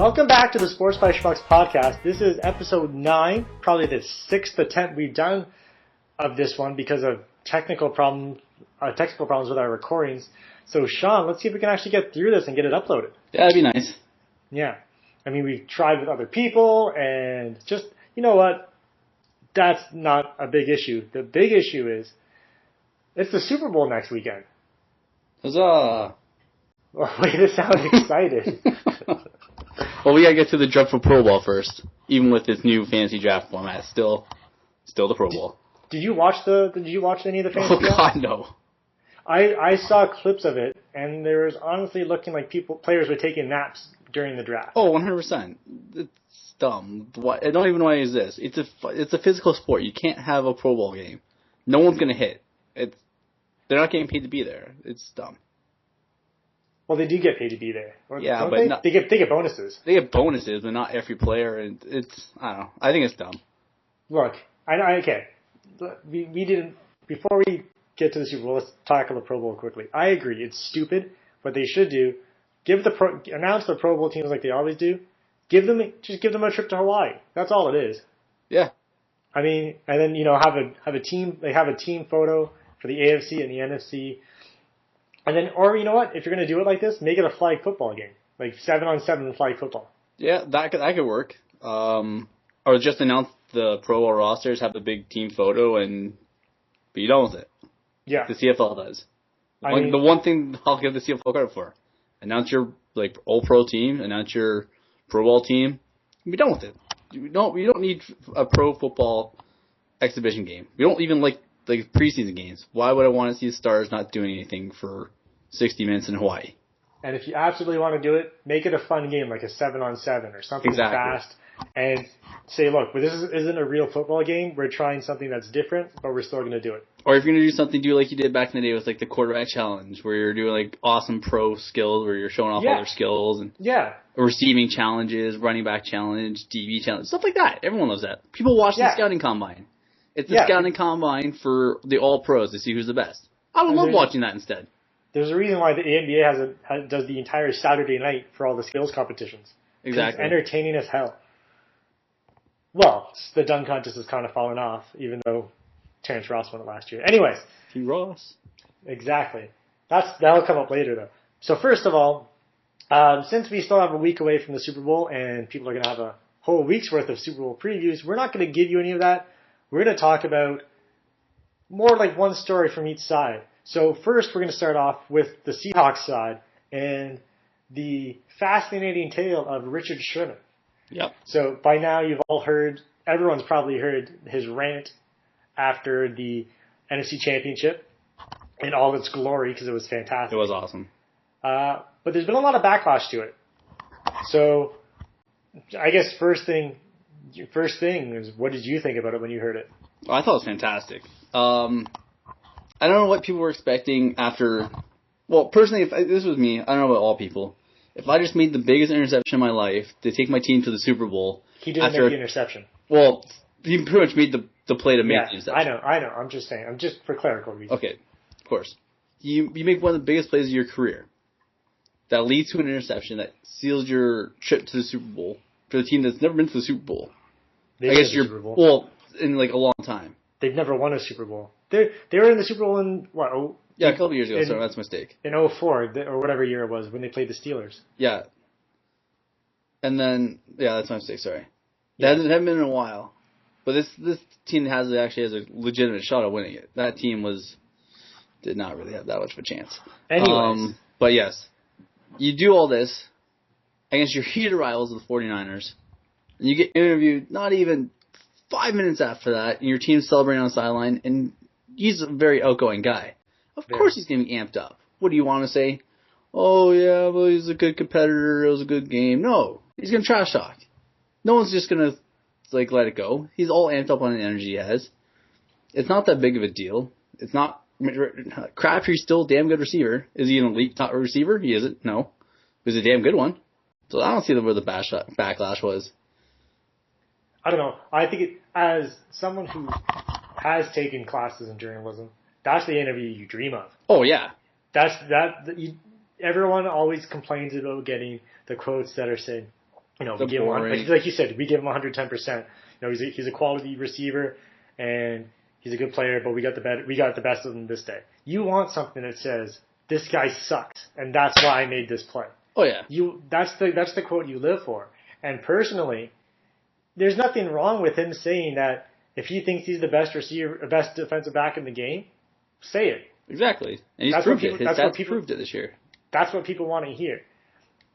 Welcome back to the Sports by Schmucks podcast. This is episode 9, probably the 6th attempt we've done of this one because of technical problems with our recordings. So Sean, let's see if we can actually get through this and get it uploaded. Yeah, that'd be nice. Yeah. I mean, we've tried with other people and just, you know what? That's not a big issue. The big issue is it's the Super Bowl next weekend. Huzzah! Oh, way to sound excited. Well, we gotta get to the draft for Pro Bowl first. Even with this new fantasy draft format, still the Pro Bowl. Did you watch any of the fantasy draft? Oh God, no. I saw clips of it, and there was honestly looking like players were taking naps during the draft. Oh, 100%. It's dumb. What? I don't even know why it exists. It's a physical sport. You can't have a Pro Bowl game. No one's gonna hit. They're not getting paid to be there. It's dumb. Well, they do get paid to be there. Yeah, but they get bonuses. They get bonuses, but not every player. And I don't know. I think it's dumb. Look, okay. We didn't before we get to the Super Bowl. Let's tackle the Pro Bowl quickly. I agree, it's stupid. What they should do, announce the Pro Bowl teams like they always do. Give them a trip to Hawaii. That's all it is. Yeah. I mean, and then have a team. They have a team photo for the AFC and the NFC. And then, or you know what? If you're going to do it like this, make it a flag football game, like 7-on-7 flag football. Yeah, that could work. Or just announce the Pro Bowl rosters, have the big team photo, and be done with it. Yeah, the CFL does. The one thing I'll give the CFL credit for: announce your All Pro team, announce your Pro Bowl team, and be done with it. We don't need a pro football exhibition game. We don't even like preseason games. Why would I want to see the Stars not doing anything for 60 minutes in Hawaii? And if you absolutely want to do it, make it a fun game, like a 7-on-7 or something fast. And say, look, but this isn't a real football game. We're trying something that's different, but we're still going to do it. Or if you're going to do something, do like you did back in the day with the quarterback challenge, where you're doing awesome pro skills, where you're showing off all their skills, and receiving challenges, running back challenge, DB challenge, stuff like that. Everyone loves that. People watch the scouting combine. It's the scouting combine for the all pros to see who's the best. I would love watching that instead. There's a reason why the NBA does the entire Saturday night for all the skills competitions. Exactly. It's entertaining as hell. Well, the dunk contest has kind of fallen off, even though Terrence Ross won it last year. Anyways. T. Ross. Exactly. That'll come up later, though. So first of all, since we still have a week away from the Super Bowl and people are going to have a whole week's worth of Super Bowl previews, we're not going to give you any of that. We're going to talk about more like one story from each side. So first, we're going to start off with the Seahawks side and the fascinating tale of Richard Sherman. Yep. So by now, everyone's probably heard his rant after the NFC Championship in all its glory because it was fantastic. It was awesome. But there's been a lot of backlash to it. So I guess first thing is, what did you think about it when you heard it? Well, I thought it was fantastic. I don't know what people were expecting after. Well, personally, if this was me, I don't know about all people. If I just made the biggest interception in my life to take my team to the Super Bowl, he didn't make the interception. Well, he pretty much made the play to make the interception. I know. I'm just saying. I'm just for clerical reasons. Okay, of course. You make one of the biggest plays of your career that leads to an interception that seals your trip to the Super Bowl for the team that's never been to the Super Bowl. I guess you're Super Bowl. Well, in a long time. They've never won a Super Bowl. They were in the Super Bowl in what? Yeah, a couple years ago. So that's a mistake. In 2004 or whatever year it was when they played the Steelers. Yeah. And then that's my mistake. Sorry. It hasn't been in a while, but this team actually has a legitimate shot at winning it. That team did not really have that much of a chance. Anyways. But yes, you do all this against your heated rivals, the 49ers, and you get interviewed not even 5 minutes after that, and your team's celebrating on the sideline, and he's a very outgoing guy. Of course he's going to be amped up. What do you want to say? Oh, yeah, well, he's a good competitor. It was a good game. No, he's going to trash talk. No one's just going to let it go. He's all amped up on the energy he has. It's not that big of a deal. It's not. Crabtree's still a damn good receiver. Is he an elite top receiver? He isn't. No. He's a damn good one. So I don't see where the backlash was. I don't know. I think as someone who has taken classes in journalism, that's the interview you dream of. Oh, yeah. Everyone always complains about getting the quotes that are saying, we give him like you said, we give him 110%. He's a quality receiver and he's a good player, but we got the best of him this day. You want something that says this guy sucks, and that's why I made this play. Oh yeah. That's the quote you live for. And personally, there's nothing wrong with him saying that if he thinks he's the best defensive back in the game, say it. Exactly. And he's proved it. That's proved it this year. That's what people want to hear.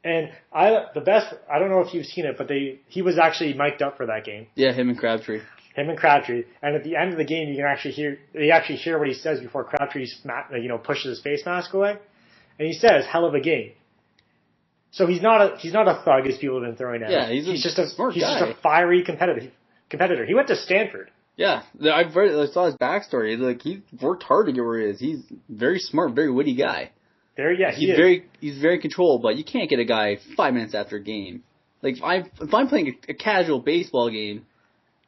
And I don't know if you've seen it, but he was actually mic'd up for that game. Yeah, him and Crabtree. And at the end of the game, you can actually hear what he says before Crabtree pushes his face mask away. And he says, "Hell of a game." So he's not a thug as people have been throwing at him. Yeah, he's just a smart guy. He's just a fiery competitor. He went to Stanford. Yeah, I saw his backstory. Like, he worked hard to get where he is. He's very smart, very witty guy. He's very controlled, but you can't get a guy 5 minutes after a game. Like, if I'm playing a casual baseball game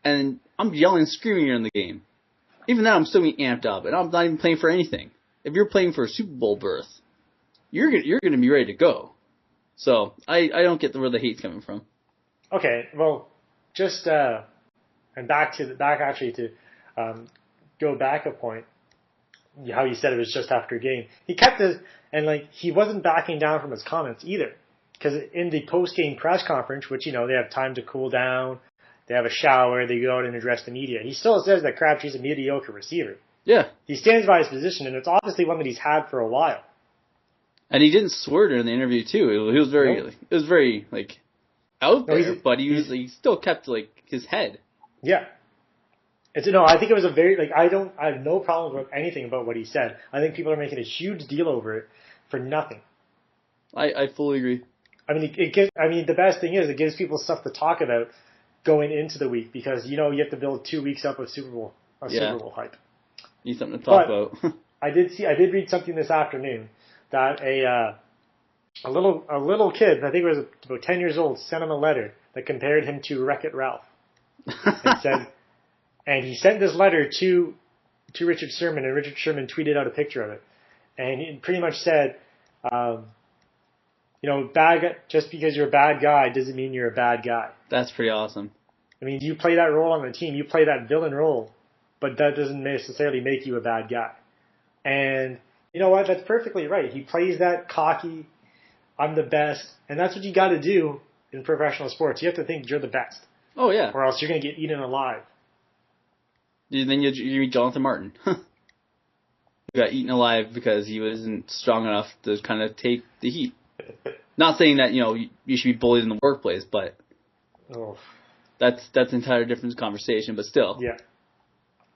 and I'm yelling and screaming during the game, even then I'm still getting amped up, and I'm not even playing for anything. If you're playing for a Super Bowl berth, you're going to be ready to go. So I don't get where the hate's coming from. Okay, well, just and to go back a point. How you said it was just after a game. He kept his, and he wasn't backing down from his comments either. Because in the post-game press conference, which, they have time to cool down, they have a shower, they go out and address the media, he still says that Crabtree's a mediocre receiver. Yeah. He stands by his position, and it's obviously one that he's had for a while. And he didn't swear during the interview, too. He was very, out there, but he still kept, his head. Yeah. I think it was a very, I have no problems with anything about what he said. I think people are making a huge deal over it for nothing. I fully agree. I mean, the best thing is it gives people stuff to talk about going into the week because, you have to build 2 weeks up of Super Bowl hype. Need something to talk about. I did read something this afternoon that a little kid, I think it was about 10 years old, sent him a letter that compared him to Wreck-It Ralph. And said, and he sent this letter to Richard Sherman, and Richard Sherman tweeted out a picture of it. And he pretty much said, just because you're a bad guy doesn't mean you're a bad guy. That's pretty awesome. I mean, you play that role on the team, you play that villain role, but that doesn't necessarily make you a bad guy. And you know what? That's perfectly right. He plays that cocky, I'm the best, and that's what you got to do in professional sports. You have to think you're the best. Oh, yeah. Or else you're going to get eaten alive. Then you meet Jonathan Martin. He got eaten alive because he wasn't strong enough to kind of take the heat. Not saying that, you should be bullied in the workplace, but that's an entire different conversation, but still. Yeah.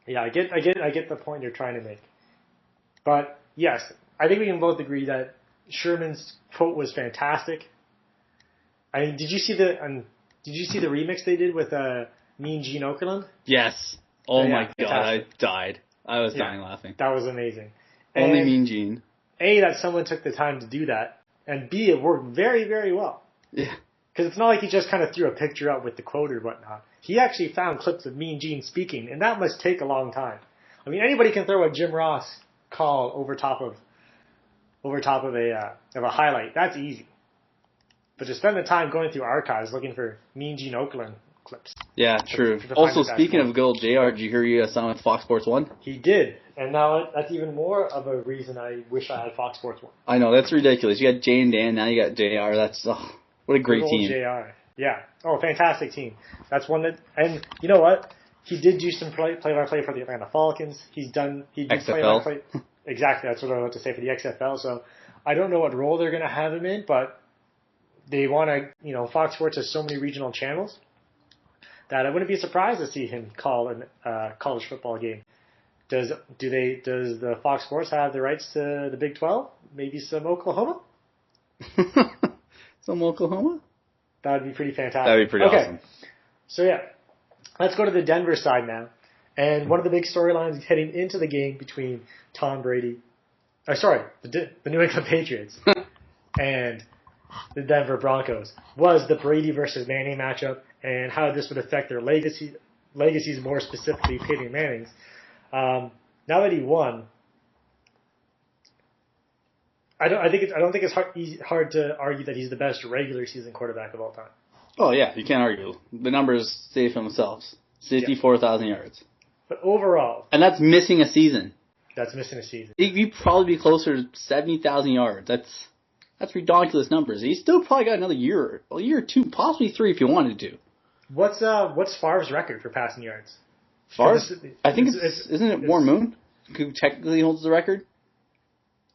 Yeah, I get the point you're trying to make. But yes, I think we can both agree that Sherman's quote was fantastic. I mean, did you see the remix they did with Mean Gene Okerlund? Yes. Oh my God, fantastic. I died. I was dying laughing. That was amazing. Only and Mean Gene. A, that someone took the time to do that, and B, it worked very, very well. Yeah. Because it's not like he just kind of threw a picture up with the quote or whatnot. He actually found clips of Mean Gene speaking, and that must take a long time. I mean, anybody can throw a Jim Ross call over top of a highlight. That's easy. But to spend the time going through archives looking for Mean Gene Okerlund clips. Yeah, true. Also, speaking of good old JR, did you hear he signed with Fox Sports 1? He did. And now that's even more of a reason I wish I had Fox Sports 1. I know, that's ridiculous. You got Jay and Dan, now you got JR. That's, what a great team. JR. Yeah. Oh, fantastic team. That's one that, and you know what? He did do some play-by-play for the Atlanta Falcons. He did play-by-play. Exactly, that's what I was about to say for the XFL. So I don't know what role they're going to have him in, but they want to, Fox Sports has so many regional channels that I wouldn't be surprised to see him call a college football game. Does the Fox Sports have the rights to the Big 12? Maybe some Oklahoma? Some Oklahoma? That would be pretty fantastic. That would be pretty awesome. So yeah, let's go to the Denver side now. And one of the big storylines heading into the game between the New England Patriots and the Denver Broncos was the Brady versus Manning matchup and how this would affect their legacies, more specifically Peyton Manning's. Now that he won, I don't think it's hard to argue that he's the best regular season quarterback of all time. Oh, yeah, you can't argue. The numbers say for themselves. 64,000 yards. But overall, And that's missing a season. that's missing a season. He'd probably be closer to 70,000 yards. That's ridiculous numbers. He's still probably got another year or two, possibly 3 if he wanted to. What's Favre's record for passing yards? Favre? I think isn't it Warren Moon who technically holds the record?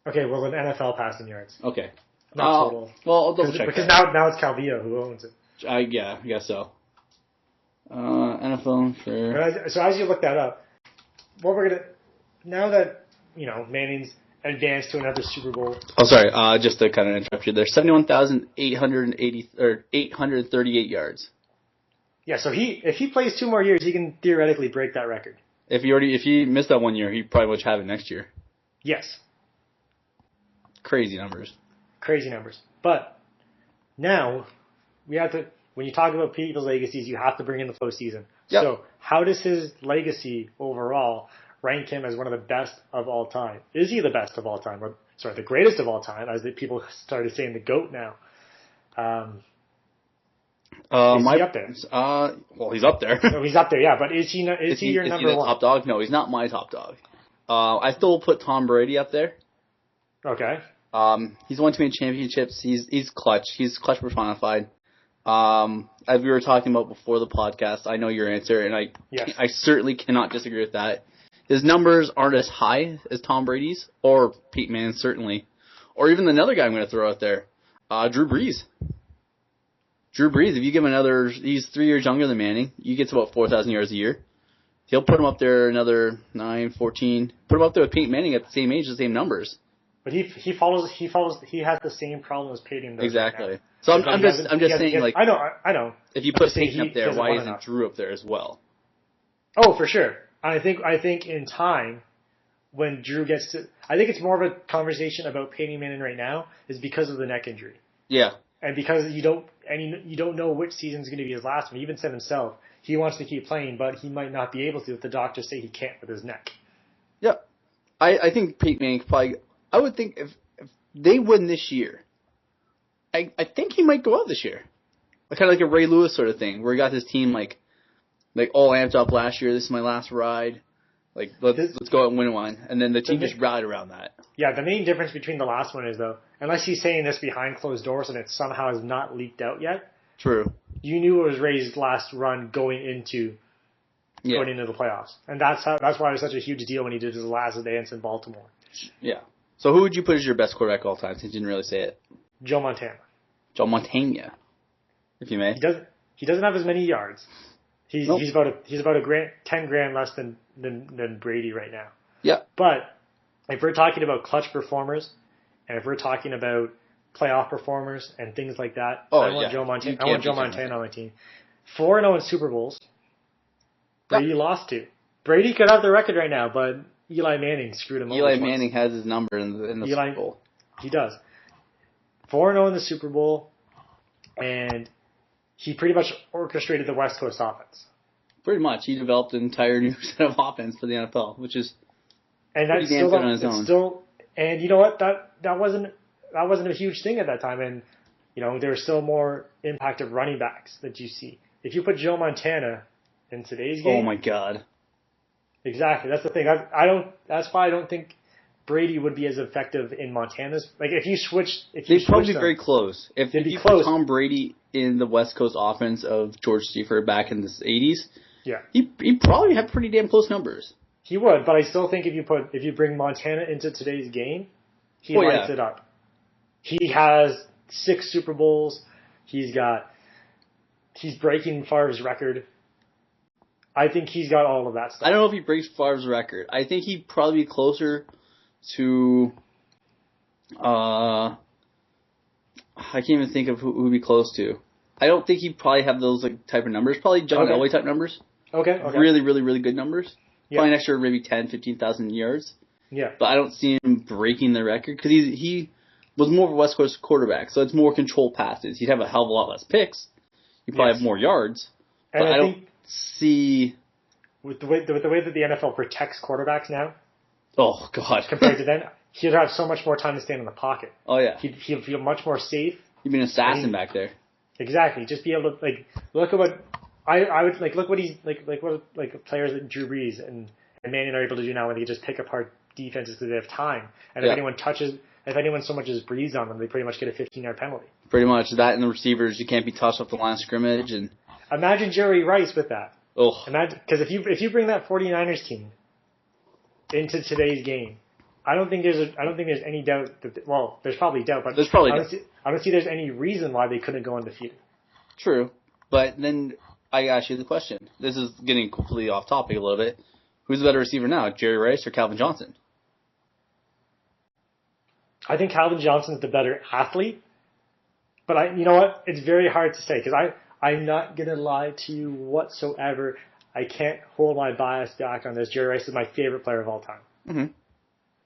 Okay, well, in NFL passing yards. Okay. Not total. Well, I'll double check because that. now it's Calvillo who owns it. I guess so. NFL for... So as you look that up, what we're gonna now that Manning's advanced to another Super Bowl. Oh, sorry. Just to kind of interrupt you there. 71,880 or 838 yards. Yeah. So if he plays 2 more years, he can theoretically break that record. If he missed that 1 year, he probably would have it next year. Yes. Crazy numbers. Crazy numbers. But now we have to. When you talk about people's legacies, you have to bring in the postseason. Yep. So how does his legacy overall rank him as one of the best of all time? Is he the best of all time? Or, sorry, the greatest of all time, as people started saying the GOAT now. Is he up there? Well, he's up there. No, he's up there, yeah. But is he your number one? Top dog? No, he's not my top dog. I still put Tom Brady up there. Okay. He's won too many championships. He's clutch. He's clutch personified. As we were talking about before the podcast, I know your answer, and I certainly cannot disagree with that. His numbers aren't as high as Tom Brady's, or Peyton Manning's certainly, or even another guy I'm going to throw out there, Drew Brees. Drew Brees, if you give him he's 3 years younger than Manning, you get to about 4,000 yards a year. He'll put him up there another 9, 14, put him up there with Peyton Manning at the same age, the same numbers. But he has the same problem as Peyton does. Exactly. Right, so I'm just saying, like, I know. If you put Peyton up there, why isn't Drew up there as well? Oh, for sure. I think in time, when Drew gets to, I think it's more of a conversation about Peyton Manning right now is because of the neck injury. Yeah. And because you don't know which season's going to be his last one. He even said himself he wants to keep playing, but he might not be able to if the doctors say he can't with his neck. Yeah. I think Peyton Manning probably. I would think if they win this year, I think he might go out this year. Kind of like a Ray Lewis sort of thing, where he got his team like all amped up last year. This is my last ride. Like let's go out and win one, and then the team just rallied around that. Yeah, the main difference between the last one is though, unless he's saying this behind closed doors and it somehow has not leaked out yet. True. You knew it was Ray's last run going into the playoffs, and that's why it was such a huge deal when he did his last dance in Baltimore. Yeah. So who would you put as your best quarterback of all time, since you didn't really say it? Joe Montana. Joe Montana, if you may. He doesn't have as many yards. He's about a 10 grand less than Brady right now. Yeah. But if we're talking about clutch performers, and if we're talking about playoff performers and things like that, I want Joe Montana. I want Joe Montana on my team. 4-0 in Super Bowls. Brady lost to. Brady could have the record right now, but Eli Manning screwed him over. Eli Manning has his number in the Super Bowl. He does. 4-0 in the Super Bowl, and he pretty much orchestrated the West Coast offense. Pretty much. He developed an entire new set of offense for the NFL, which is pretty damn good on his own. And you know what? That wasn't a huge thing at that time, and there was still more impact of running backs that you see. If you put Joe Montana in today's game, oh my God. Exactly. That's the thing. That's why I don't think Brady would be as effective in Montana's. Like if you switch, they'd probably be very close. If you put Tom Brady in the West Coast offense of George Seifert back in the 80s, yeah, he'd probably have pretty damn close numbers. He would, but I still think if you bring Montana into today's game, he lights it up. He has 6 Super Bowls. He's breaking Favre's record. I think he's got all of that stuff. I don't know if he breaks Favre's record. I think he'd probably be closer to. I can't even think of who he'd be close to. I don't think he'd probably have those type of numbers. Probably John Elway type numbers. Okay. Really, really, really good numbers. Yeah. Probably an extra maybe 10,000, 15,000 yards. Yeah. But I don't see him breaking the record because he was more of a West Coast quarterback, so it's more controlled passes. He'd have a hell of a lot less picks. He'd probably have more yards. But I don't see with the way that the NFL protects quarterbacks now. Oh God! Compared to then, he'd have so much more time to stand in the pocket. Oh yeah, he'd feel much more safe. He'd be an assassin back there. Exactly. Just be able to look at what I would look what he's what players like Drew Brees and Manning are able to do now when they just pick apart defenses because they have time. And if anyone so much as breathes on them, they pretty much get a 15-yard penalty. Pretty much that, and the receivers, you can't be touched off the line of scrimmage. And imagine Jerry Rice with that. Oh, imagine, because if you bring that 49ers team into today's game, I don't think there's any doubt that there's probably doubt, but I don't see there's any reason why they couldn't go undefeated. True, but then I ask you the question. This is getting completely off topic a little bit. Who's the better receiver now, Jerry Rice or Calvin Johnson? I think Calvin Johnson's the better athlete, but you know what? It's very hard to say because I'm not gonna lie to you whatsoever. I can't hold my bias back on this. Jerry Rice is my favorite player of all time. Mm-hmm.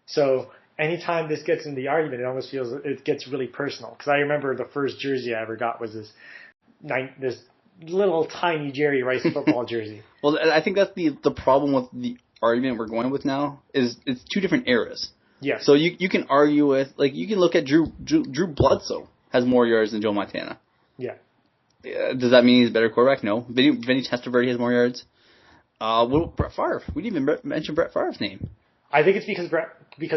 So anytime this gets in the argument, it almost feels it gets really personal. Because I remember the first jersey I ever got was this little tiny Jerry Rice football jersey. Well, I think that's the problem with the argument we're going with now is it's two different eras. Yes. So you can argue with you can look at Drew Bledsoe has more yards than Joe Montana. Yeah. Does that mean he's a better quarterback? No. Vinny Testaverde has more yards. Brett Favre. We didn't even mention Brett Favre's name. I think it's because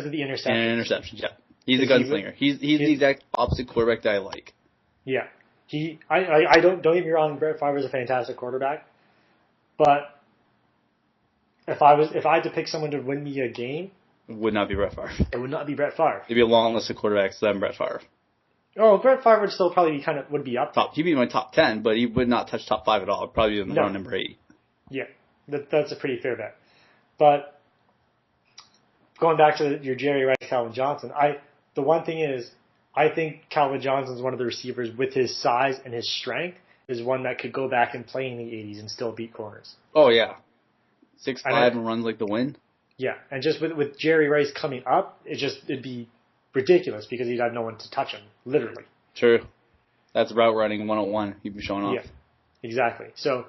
of the interceptions. And interceptions, yeah. He's a gunslinger. He's the exact opposite quarterback that I like. Yeah. I don't get me wrong, Brett Favre is a fantastic quarterback. But if I had to pick someone to win me a game, it would not be Brett Favre. It would not be Brett Favre. It'd be a long list of quarterbacks than Brett Favre. Oh, Brett Favre would still probably would be up there. He'd be in my top 10, but he would not touch top 5 at all. It'd probably be around number 8. Yeah, that's a pretty fair bet. But going back to your Jerry Rice, Calvin Johnson, the one thing is, I think Calvin Johnson's one of the receivers with his size and his strength is one that could go back and play in the 80s and still beat corners. Oh, yeah. 6'5" and runs like the wind. Yeah, and just with Jerry Rice coming up, it'd be ridiculous because he'd have no one to touch him, literally. True. That's route running 101 he'd be showing off. Yeah, exactly. So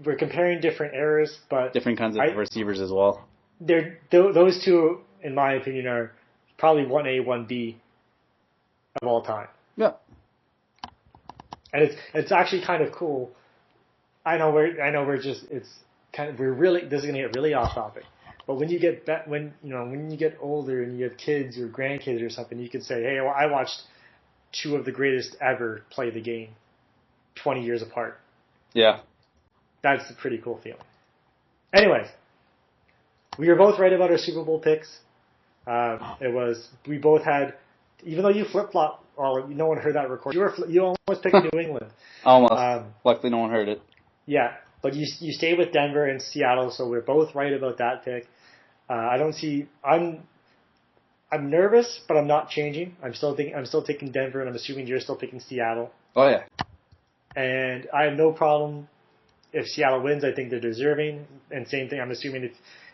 we're comparing different eras, but different kinds of receivers as well. Those two, in my opinion, are probably 1A, 1B of all time. Yeah. And it's actually kind of cool. I know we're just this is gonna get really off topic. But when you get older and you have kids or grandkids or something, you can say, hey, well, I watched two of the greatest ever play the game 20 years apart. Yeah. That's a pretty cool feeling. Anyways, we were both right about our Super Bowl picks. We both had, even though you flip-flop, no one heard that recording. You almost picked New England. Almost. Luckily no one heard it. Yeah, but you stayed with Denver and Seattle, so we're both right about that pick. I'm nervous, but I'm not changing. I'm still taking Denver, and I'm assuming you're still picking Seattle. Oh yeah. And I have no problem if Seattle wins. I think they're deserving. And same thing. I'm assuming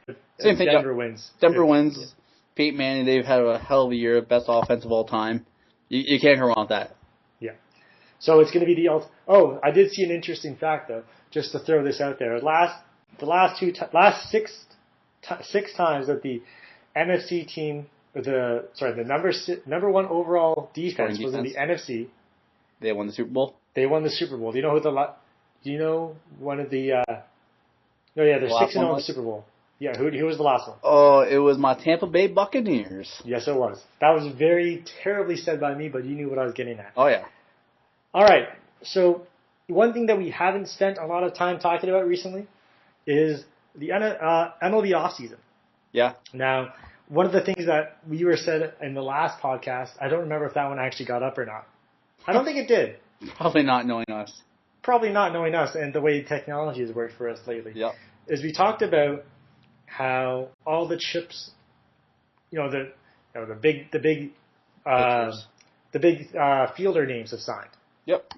if Denver wins. Denver wins. Yeah. Peyton Manning, they've had a hell of a year, best offense of all time. You can't go wrong with that. Yeah. So it's going to be I did see an interesting fact though, just to throw this out there. The last six times that the NFC team, the number one overall defense was in the NFC. They won the Super Bowl. They won the Super Bowl. Do you know one of the? They're 6-0 in the Super Bowl. Yeah, who was the last one? Oh, it was my Tampa Bay Buccaneers. Yes, it was. That was very terribly said by me, but you knew what I was getting at. Oh yeah. All right. So one thing that we haven't spent a lot of time talking about recently is the MLB offseason. Yeah. Now, one of the things that we were said in the last podcast, I don't remember if that one actually got up or not. I don't think it did. Probably not knowing us. And the way technology has worked for us lately. Yep. Is we talked about how all the chips, the big fielder names have signed. Yep.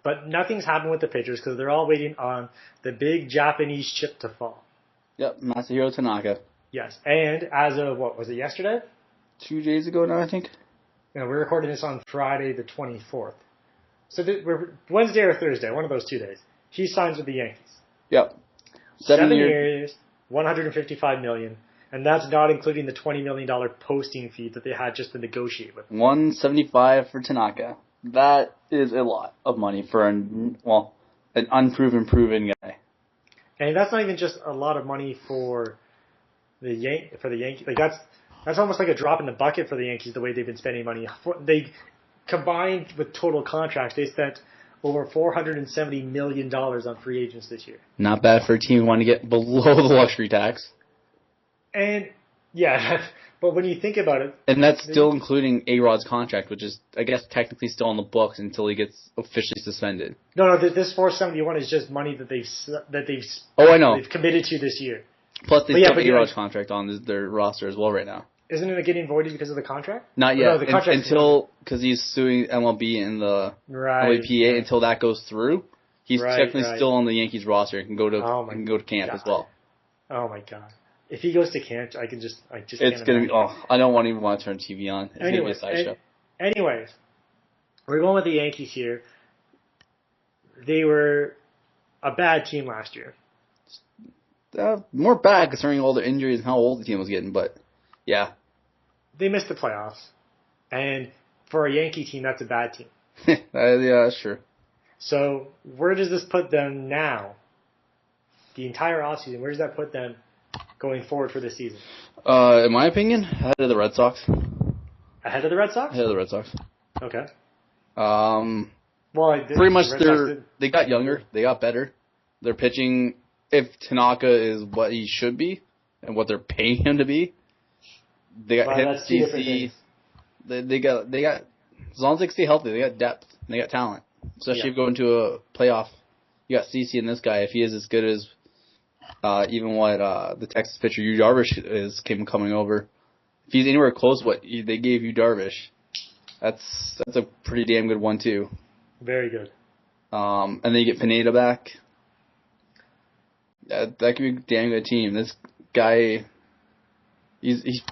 But nothing's happened with the pitchers because they're all waiting on the big Japanese chip to fall. Yep, Masahiro Tanaka. Yes, and as of, was it yesterday? 2 days ago now, I think. We're recording this on Friday the 24th. So we're Wednesday or Thursday, one of those 2 days. He signs with the Yankees. Yep. 7 years, $155 million, and that's not including the $20 million posting fee that they had just to negotiate with. $175 for Tanaka. That is a lot of money for an unproven, proven guy. And that's not even just a lot of money for the Yankees. Like that's almost like a drop in the bucket for the Yankees. The way they've been spending money, they combined with total contracts, they spent over $470 million on free agents this year. Not bad for a team who want to get below the luxury tax. And yeah, but when you think about it, and that's still including A-Rod's contract, which is, I guess, technically still on the books until he gets officially suspended. No, this 471 is just money that they've. Oh, I know. They've committed to this year. Plus, they still have A-Rod's contract on their roster as well right now. Isn't it getting voided because of the contract? Not yet. No, the contract because he's suing MLB and the LAPA until that goes through. He's technically still on the Yankees roster and can go to camp as well. Oh my god! If he goes to camp, I just. It's gonna be. Oh, I don't even want to turn TV on. It's gonna be a sideshow. Anyways, we're going with the Yankees here. They were a bad team last year. More bad concerning all the injuries and how old the team was getting, but yeah. They missed the playoffs. And for a Yankee team, that's a bad team. Yeah, sure. So where does this put them now? The entire offseason, where does that put them going forward for this season? In my opinion, ahead of the Red Sox. Ahead of the Red Sox? Ahead of the Red Sox. Okay. Pretty much they got younger. They got better. Their pitching, if Tanaka is what he should be and what they're paying him to be, they got him, CC. They got as long as they stay healthy, they got depth and they got talent. Especially if you go into a playoff, you got CC and this guy. If he is as good as even what the Texas pitcher Yu Darvish is coming over, if he's anywhere close to what they gave Yu Darvish, that's a pretty damn good one too. Very good. And then you get Pineda back. That could be a damn good team. This guy, he's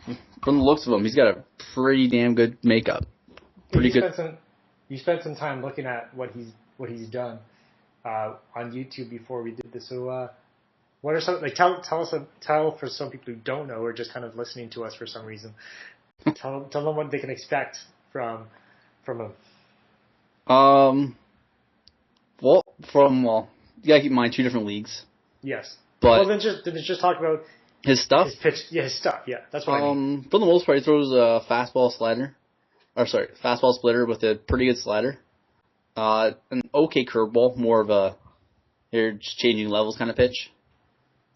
from the looks of him, he's got a pretty damn good makeup. Pretty good. You spent some time looking at what he's done on YouTube before we did this. So, what are some tell for some people who don't know or just kind of listening to us for some reason. tell them what they can expect from him. You gotta keep in mind 2 different leagues. Yes. But then just talk about his stuff. His pitch. Yeah, his stuff. Yeah, that's what I mean. For the most part, he throws a fastball splitter with a pretty good slider. An okay curveball, more of a you're just changing levels kind of pitch.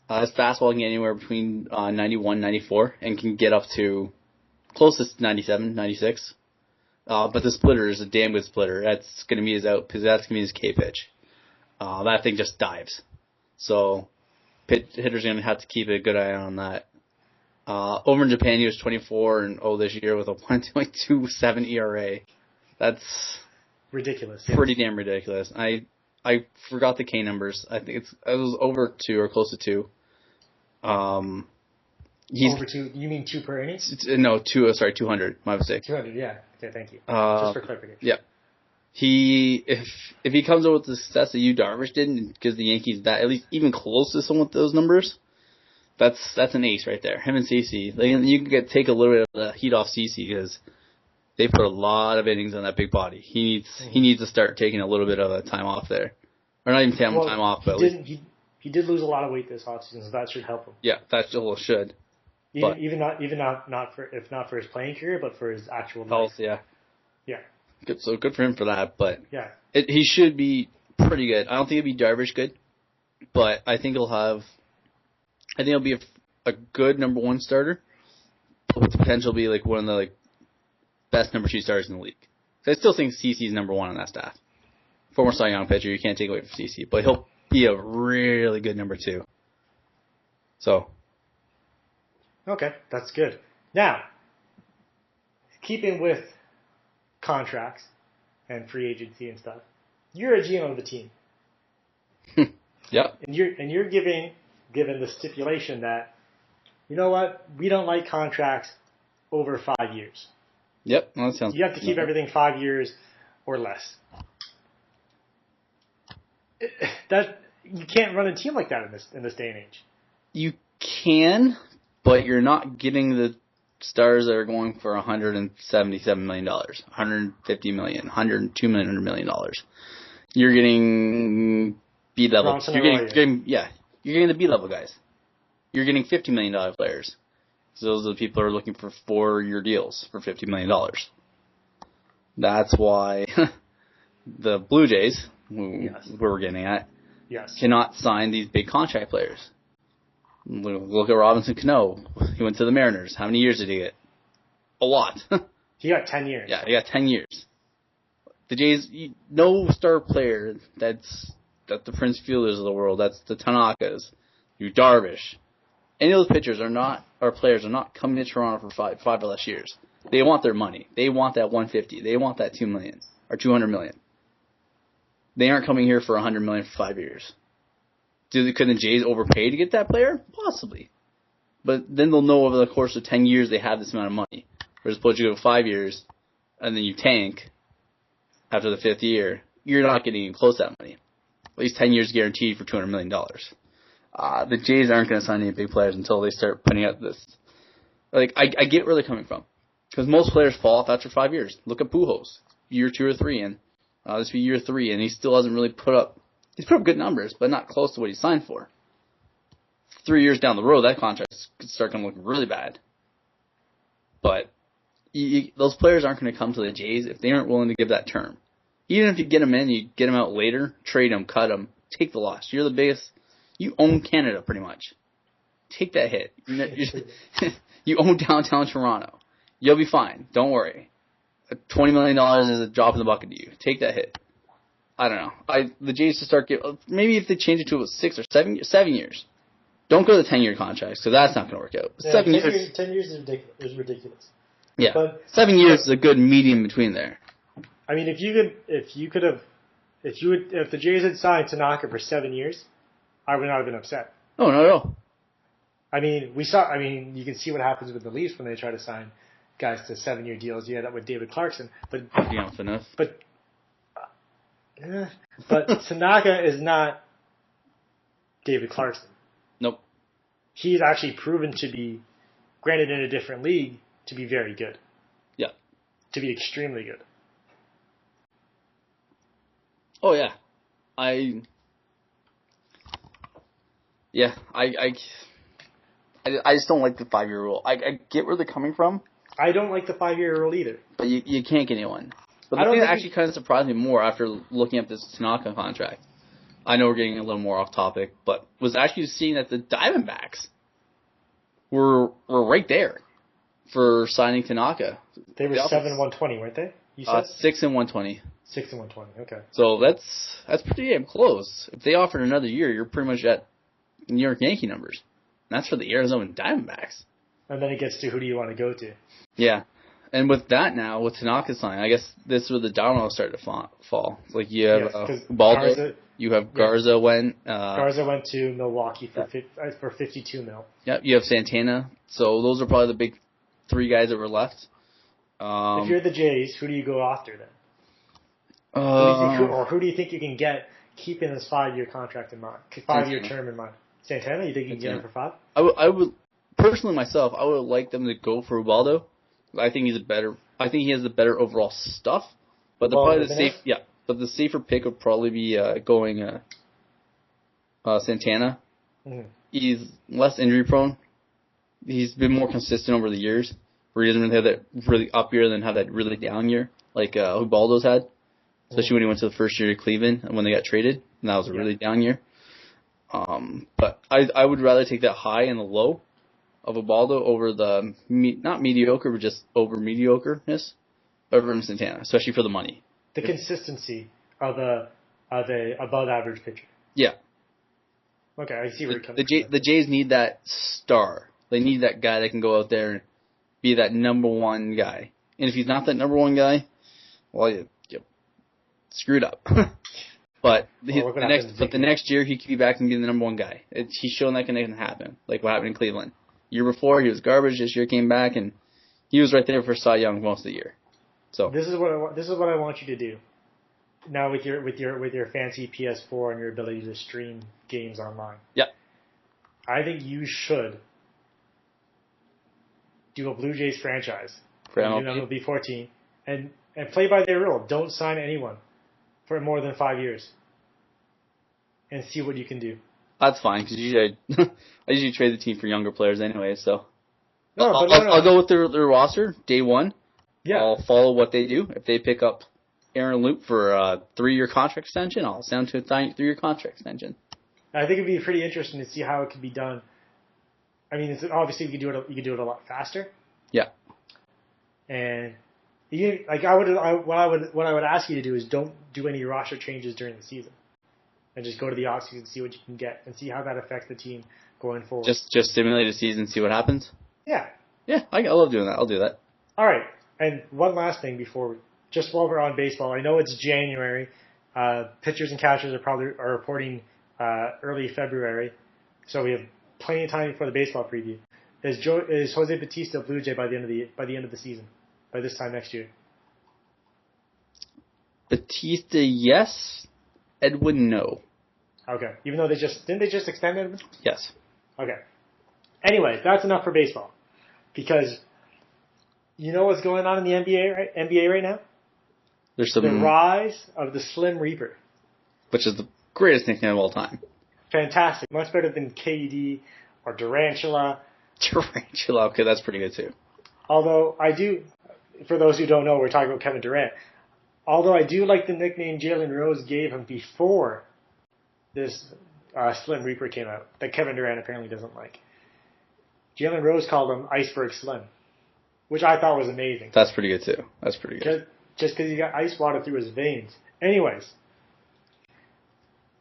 His fastball can get anywhere between 91, 94, and can get up to closest 97, 96. But the splitter is a damn good splitter. That's going to be his that's going to be his K pitch. That thing just dives. So hitters are going to have to keep a good eye on that. Over in Japan, he was 24-0 this year with a 1.27 ERA. That's ridiculous. Pretty damn ridiculous. I forgot the K numbers. I think it was over 2 or close to 2. Over 2? You mean 2 per inning? No, 200. My mistake. 200. Yeah. Okay. Thank you. Just for clarification. Yeah. If he comes over with the success that Yu Darvish did and gives the Yankees that at least even close to some of those numbers, that's an ace right there. Him and CC. You can take a little bit of the heat off CC because they put a lot of innings on that big body. He needs to start taking a little bit of a time off there, or not even time off, but he did lose a lot of weight this offseason, so that should help him. Yeah, that should. Even not for his playing career, but for his actual life. Yeah. Yeah. Good, so good for him for that, but yeah, he should be pretty good. I don't think it'll be Darvish good, but I think he'll be a good number 1 starter, with the potential to be like one of the best number 2 starters in the league. So I still think CC's number 1 on that staff. Former Cy Young pitcher, you can't take away from CC, but he'll be a really good number 2. So. Okay, that's good. Now, keeping with contracts and free agency and stuff, you're a GM of the team. Yep. And you're given the stipulation that, you know what, we don't like contracts over 5 years. Yep, well, that sounds. You have to keep everything 5 years or less. That you can't run a team like that in this day and age. You can, but you're not getting the stars that are going for $177 million, $150 million, $102 million, $100 million. You're getting B-level. You're getting the B-level guys. You're getting $50 million players. So those are the people who are looking for 4-year deals for $50 million. That's why the Blue Jays, who we're getting at, cannot sign these big contract players. Look at Robinson Cano. He went to the Mariners. How many years did he get? A lot. He got 10 years. Yeah, he got 10 years. The Jays, no star player that the Prince Fielders of the world, that's the Tanakas, Yu Darvish. Any of those pitchers players are not coming to Toronto for five or less years. They want their money. They want that $150. They want that $2 million or $200 million. They aren't coming here for $100 million for 5 years. Could the Jays overpay to get that player? Possibly. But then they'll know over the course of 10 years they have this amount of money. Whereas suppose you go 5 years and then you tank after the 5th year, you're not getting even close to that money. At least 10 years guaranteed for $200 million. The Jays aren't going to sign any big players until they start putting out this. Like, I get where they're coming from. Because most players fall off after 5 years. Look at Pujols. Year 2 or 3, and this will be year 3, and he still hasn't really put up good numbers, but not close to what he signed for. 3 years down the road, that contract could start going to look really bad. But those players aren't going to come to the Jays if they aren't willing to give that term. Even if you get them in, you get them out later, trade them, cut them, take the loss. You're the biggest. You own Canada pretty much. Take that hit. You own downtown Toronto. You'll be fine. Don't worry. $20 million is a drop in the bucket to you. Take that hit. I don't know. The Jays to start maybe if they change it to 6 or 7 years. Don't go to the 10-year contracts because that's not going to work out. Yeah, 7 years. 10 years is ridiculous. Yeah, but 7 years is a good medium between there. I mean, if the Jays had signed Tanaka for 7 years, I would not have been upset. Oh, not at all. I mean, you can see what happens with the Leafs when they try to sign guys to 7-year deals. You had that with David Clarkson, but Tanaka is not David Clarkson. Nope. He's actually proven to be, granted in a different league, to be very good. Yeah. To be extremely good. Oh yeah, I just don't like the 5-year rule. I get where they're coming from. I don't like the 5-year rule either. But you can't get anyone. But the thing that actually kind of surprised me more after looking at this Tanaka contract, I know we're getting a little more off topic, but was actually seeing that the Diamondbacks were right there for signing Tanaka. They were 7-120, weren't they? You said 6-120. 6-120. Okay. So that's pretty damn close. If they offered another year, you're pretty much at New York Yankee numbers. And that's for the Arizona Diamondbacks. And then it gets to who do you want to go to? Yeah. And with that now, with Tanaka signing, I guess this is where the dominoes start to fall. Like you have Baldo, you have Garza went. Garza went to Milwaukee for $52 million. Yeah, you have Santana. So those are probably the big 3 guys that were left. If you're the Jays, who do you go after then? Who do you think you can get keeping this 5-year contract in mind? 5-year term in mind. Santana, you think you can get him for 5? I would personally myself, I would like them to go for Ubaldo. I think he has the better overall stuff. But the safer pick would probably be going Santana. Mm-hmm. He's less injury prone. He's been more consistent over the years, where he doesn't really have that really up year, then have that really down year like Ubaldo's had. Especially when he went to the first year of Cleveland and when they got traded, and that was a really down year. But I would rather take that high and the low of Ubaldo over the not mediocre, but just over mediocreness over Santana, especially for the money. The consistency of a above average pitcher. Yeah. Okay, I see where you're coming from. The Jays need that star. They need that guy that can go out there and be that number one guy. And if he's not that number one guy, well, you screwed up. But the next year he could be back and be the number one guy. He's shown that can happen, like what happened in Cleveland. Year before he was garbage. This year came back and he was right there for Cy Young most of the year. So this is what I want you to do. Now with your fancy PS4 and your ability to stream games online. Yep. I think you should do a Blue Jays franchise. For Do MLB? MLB 14 and play by their rule. Don't sign anyone for more than 5 years and see what you can do. That's fine, because usually I usually trade the team for younger players anyway, so. No, I'll go with their roster, day one. Yeah. I'll follow what they do. If they pick up Aaron Loop for a 3-year contract extension, I'll send him to a 3-year contract extension. I think it'd be pretty interesting to see how it could be done. I mean, obviously you could do it a lot faster. Yeah. And what I would ask you to do is don't do any roster changes during the season, and just go to the offseason and see what you can get and see how that affects the team going forward. Just simulate a season, see what happens. Yeah. Yeah, I love doing that. I'll do that. All right. And one last thing just while we're on baseball, I know it's January. Pitchers and catchers are reporting early February, so we have plenty of time before the baseball preview. Is Jose Bautista a Blue Jay by the end of the season, by this time next year? Bautista, yes. Edwin, no. Okay. Even though didn't they just extend it? Yes. Okay. Anyways, that's enough for baseball, because you know what's going on in the NBA right now? There's The rise of the Slim Reaper, which is the greatest nickname of all time. Fantastic, much better than KD or Durantula. Tarantula, okay, that's pretty good too. Although for those who don't know, we're talking about Kevin Durant. Although I do like the nickname Jalen Rose gave him before this Slim Reaper came out, that Kevin Durant apparently doesn't like. Jalen Rose called him Iceberg Slim, which I thought was amazing. That's pretty good too. That's pretty good. Just because he got ice water through his veins. Anyways,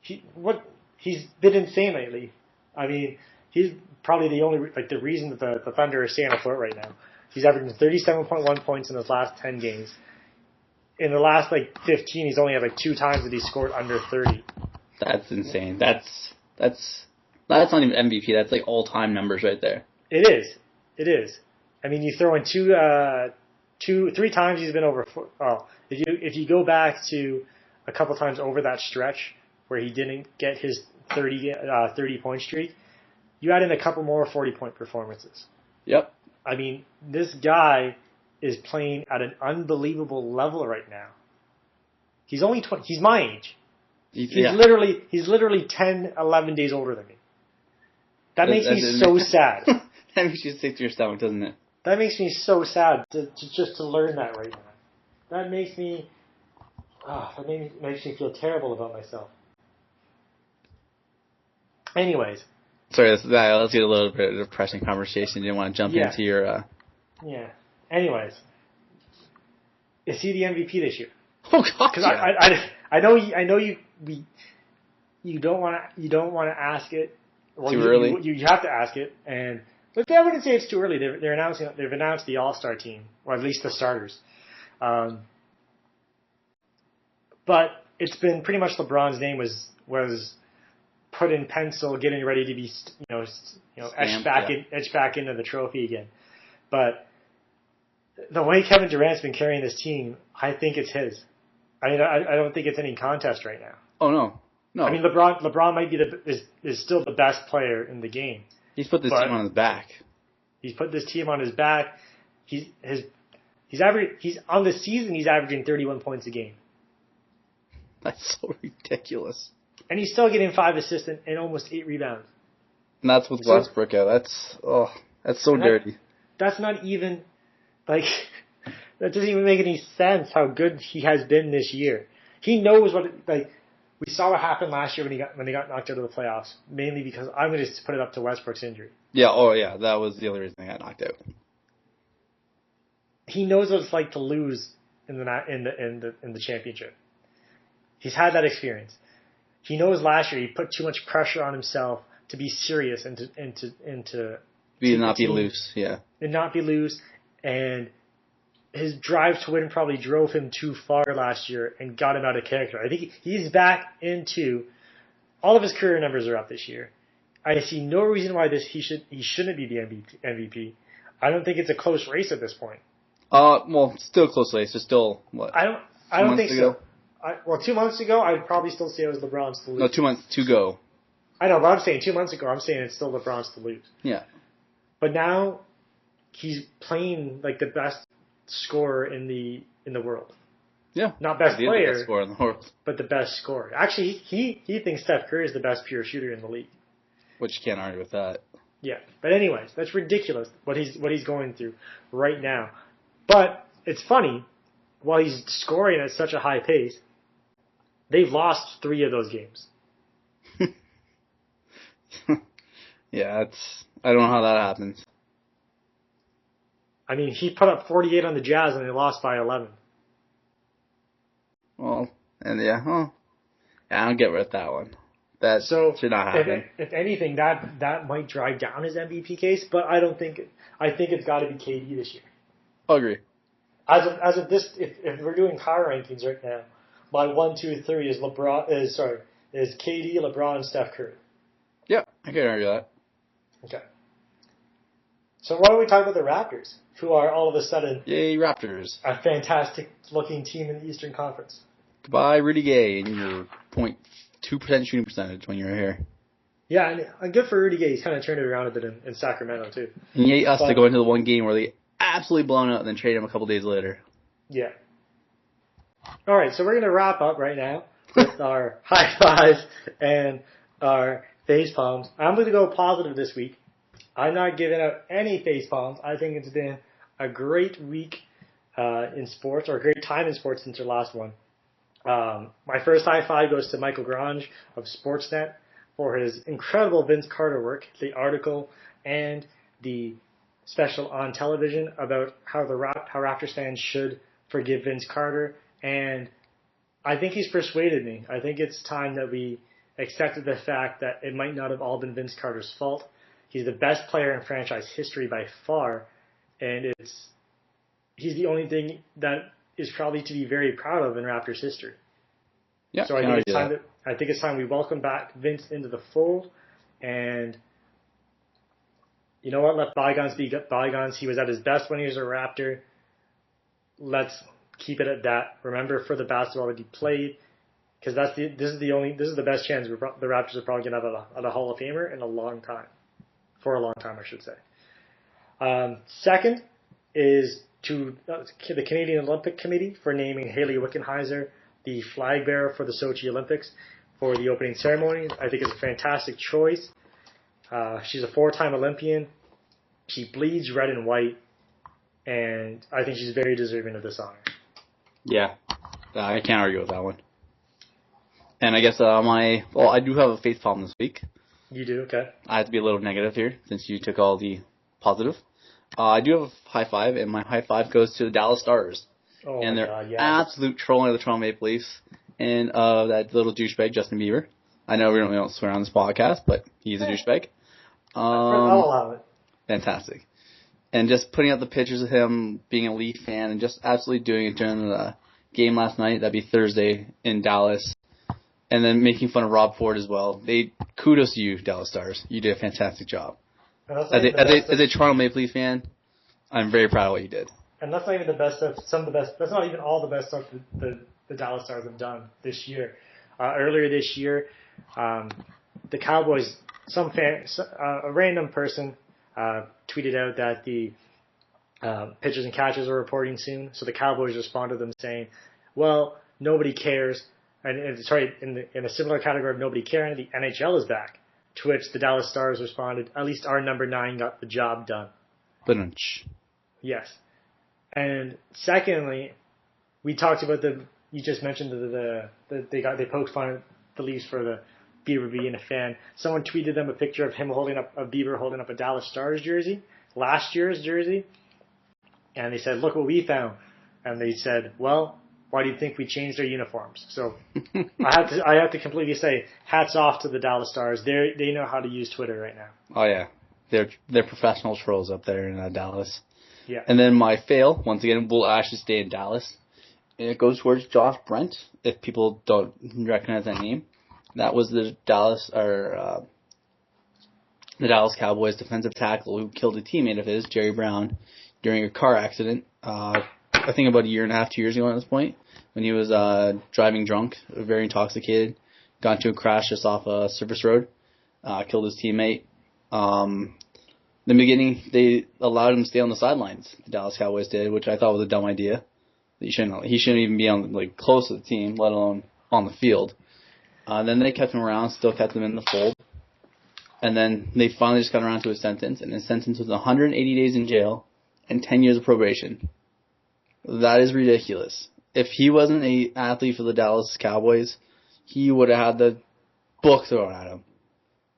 he's been insane lately. I mean, he's probably the reason that the Thunder are staying afloat right now. He's averaging 37.1 points in his last 10 games. In the last 15, he's only had 2 times that he scored under 30. That's insane. That's not even MVP. That's all-time numbers right there. It is. I mean, you throw in 3 times he's been over. If you go back to a couple times over that stretch where he didn't get his 30-point streak, you add in a couple more 40-point performances. Yep. I mean, this guy is playing at an unbelievable level right now. He's only 20. He's my age. He's literally 10, 11 days older than me. That makes me so sad. That makes you sick to your stomach, doesn't it? That makes me so sad to learn that right now. That makes me feel terrible about myself. Anyways. Sorry, let's get a little bit of a depressing conversation. You didn't want to jump into your... Yeah. Anyways. Is he the MVP this year? Oh, God, Because I know you don't want to ask it. Well, too early? You have to ask it, but I wouldn't say it's too early. They've announced the All-Star team, or at least the starters. But it's been pretty much LeBron's name was put in pencil, getting ready to be etched back into the trophy again. But the way Kevin Durant's been carrying this team, I think it's his. I mean, I don't think it's any contest right now. Oh no. I mean, LeBron might be is still the best player in the game. He's put this team on his back. He's put this team on his back. He's on the season. He's averaging 31 points a game. That's so ridiculous. And he's still getting 5 assists and almost 8 rebounds. And that's with Westbrook out. That's so dirty. That's not even that doesn't even make any sense how good he has been this year. He knows we saw what happened last year when they got knocked out of the playoffs, mainly because I'm going to just put it up to Westbrook's injury. Yeah, that was the only reason they got knocked out. He knows what it's like to lose in the championship. He's had that experience. He knows last year he put too much pressure on himself to be serious and to not be loose, yeah. And not be loose, and his drive to win probably drove him too far last year and got him out of character. I think he's back into all of his career numbers are up this year. I see no reason why he shouldn't be the MVP. I don't think it's a close race at this point. Well, still close race. It's still what? I don't think so. 2 months ago, I'd probably still say it was LeBron's to lose. No, 2 months to go. I know, but I'm saying 2 months ago, I'm saying it's still LeBron's to lose. Yeah. But now, he's playing like the best scorer in the world. Yeah. Not best He's player, the best scorer in the world. but the best scorer. Actually, he thinks Steph Curry is the best pure shooter in the league. Which you can't argue with that. Yeah. But anyways, that's ridiculous what he's going through right now. But it's funny, while he's scoring at such a high pace, they've lost 3 of those games. Yeah, I don't know how that happens. I mean, he put up 48 on the Jazz and they lost by 11. Well, and yeah, I don't get with that one. That should not happen. If anything, that might drive down his MVP case, but I don't think I think it's got to be KD this year. I'll agree. As of this, if we're doing power rankings right now, my 1, 2, 3 is KD, LeBron, and Steph Curry. Yeah, I can't argue that. Okay. So why don't we talk about the Raptors, who are all of a sudden Yay, Raptors. a fantastic looking team in the Eastern Conference. Goodbye, Rudy Gay, and your 0.2% shooting percentage when you were here. Yeah, and good for Rudy Gay. He's kind of turned it around a bit in Sacramento, too. And yay us to go into the one game where they absolutely blown out and then trade him a couple days later. Yeah. All right, so we're going to wrap up right now with our high fives and our face palms. I'm going to go positive this week. I'm not giving out any face palms. I think it's been a great week in sports, or a great time in sports since our last one. My first high five goes to Michael Grange of Sportsnet for his incredible Vince Carter work, the article and the special on television about how Raptors fans should forgive Vince Carter. And I think he's persuaded me. I think it's time that we accepted the fact that it might not have all been Vince Carter's fault. He's the best player in franchise history by far, and he's the only thing that is probably to be very proud of in Raptors history. Yeah, so I think it's time we welcome back Vince into the fold, and you know what? Let bygones be bygones. He was at his best when he was a Raptor. Let's keep it at that. Remember for the basketball that he played, because this is the best chance the Raptors are probably going to have at a Hall of Famer in a long time. For a long time, I should say. Second is to the Canadian Olympic Committee for naming Hayley Wickenheiser the flag bearer for the Sochi Olympics for the opening ceremony. I think it's a fantastic choice. She's a 4-time Olympian. She bleeds red and white, and I think she's very deserving of this honor. Yeah, I can't argue with that one. And I guess I do have a face palm this week. You do? Okay. I have to be a little negative here since you took all the positive. I do have a high five, and my high five goes to the Dallas Stars. Oh, and their God, yeah. absolute trolling of the Toronto Maple Leafs and that little douchebag, Justin Bieber. I know we don't swear on this podcast, but he's a douchebag. I'll allow it. Fantastic. And just putting up the pictures of him being a Leaf fan and just absolutely doing it during the game last night. That'd be Thursday in Dallas. And then making fun of Rob Ford as well. Kudos to you, Dallas Stars. You did a fantastic job. As a Toronto Maple Leaf fan, I'm very proud of what you did. And that's not even the best stuff. That's not even all the best stuff that the Dallas Stars have done this year. Earlier this year, the Cowboys, a random person tweeted out that the pitchers and catchers are reporting soon. So the Cowboys responded to them saying, "Well, nobody cares." And in a similar category of nobody caring, the NHL is back. To which the Dallas Stars responded, "At least our number 9 got the job done." Bunch. Yes. And secondly, we talked about you just mentioned they poked fun at the Leafs for the Bieber being a fan. Someone tweeted them a picture of Bieber holding up a Dallas Stars jersey, last year's jersey, and they said, "Look what we found." And they said, "Well, why do you think we changed our uniforms?" So I have to completely say, hats off to the Dallas Stars. They know how to use Twitter right now. Oh yeah, they're professional trolls up there in Dallas. Yeah. And then my fail, once again, will actually stay in Dallas. And it goes towards Josh Brent, if people don't recognize that name. That was the Dallas Cowboys defensive tackle who killed a teammate of his, Jerry Brown, during a car accident. I think about a year and a half, 2 years ago at this point, when he was driving drunk, very intoxicated, got into a crash just off a surface road, killed his teammate. In the beginning, they allowed him to stay on the sidelines. The Dallas Cowboys did, which I thought was a dumb idea. He shouldn't even be on close to the team, let alone on the field. Then they kept him around, still kept him in the fold. And then they finally just got around to his sentence, and his sentence was 180 days in jail and 10 years of probation. That is ridiculous. If he wasn't an athlete for the Dallas Cowboys, he would have had the book thrown at him.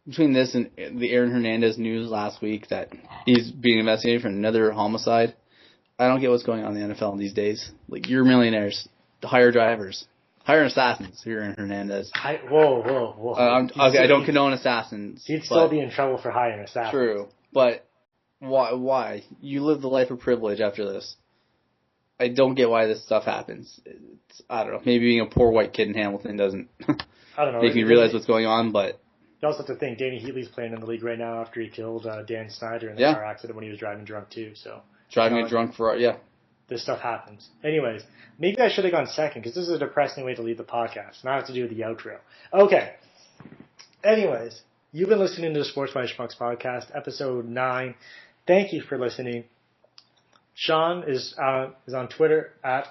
Between this and the Aaron Hernandez news last week that he's being investigated for another homicide, I don't get what's going on in the NFL these days. You're millionaires. Hire drivers. Hire assassins here in Hernandez. Whoa. I don't condone assassins. He'd still be in trouble for hiring assassins. True. But why? You live the life of privilege after this. I don't get why this stuff happens. I don't know. Maybe being a poor white kid in Hamilton doesn't I don't know. make me realize what's going on, but... You also have to think Danny Heatley's playing in the league right now after he killed Dan Snyder in the car accident when he was driving drunk too. So driving drunk for this stuff happens. Anyways, maybe I should have gone second because this is a depressing way to leave the podcast. Now I have to do the outro. Okay. Anyways, you've been listening to the Sports by Schmucks podcast, episode 9. Thank you for listening. Sean is on Twitter at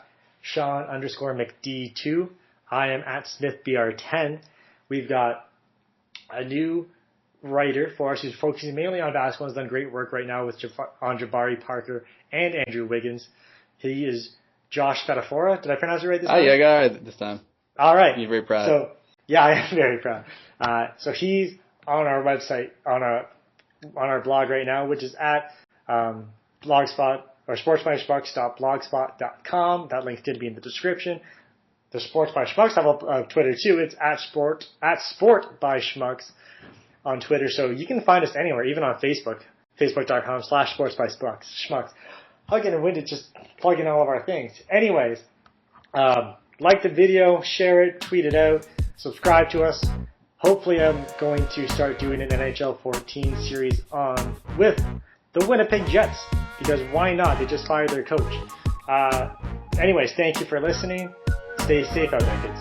Sean_McD2. I am at SmithBR10. We've got a new writer for us who's focusing mainly on basketball. Has done great work right now with on Jabari Parker and Andrew Wiggins. He is Josh Spatafora. Did I pronounce it right this time? Yeah, I got it right this time. All right. You're very proud. So, yeah, I am very proud. So he's on our website, on our blog right now, which is at Blogspot or sportsbyschmucks.blogspot.com. That link's going to be in the description. The Sports by Schmucks have a Twitter too. It's at Sport by Schmucks on Twitter. So you can find us anywhere, even on Facebook, facebook.com/Sports by Schmucks. Hugging and winded, just plugging all of our things. Anyways, like the video, share it, tweet it out, subscribe to us. Hopefully I'm going to start doing an NHL 14 series with the Winnipeg Jets, because why not? They just fired their coach. Anyways, thank you for listening. Stay safe out there, kids.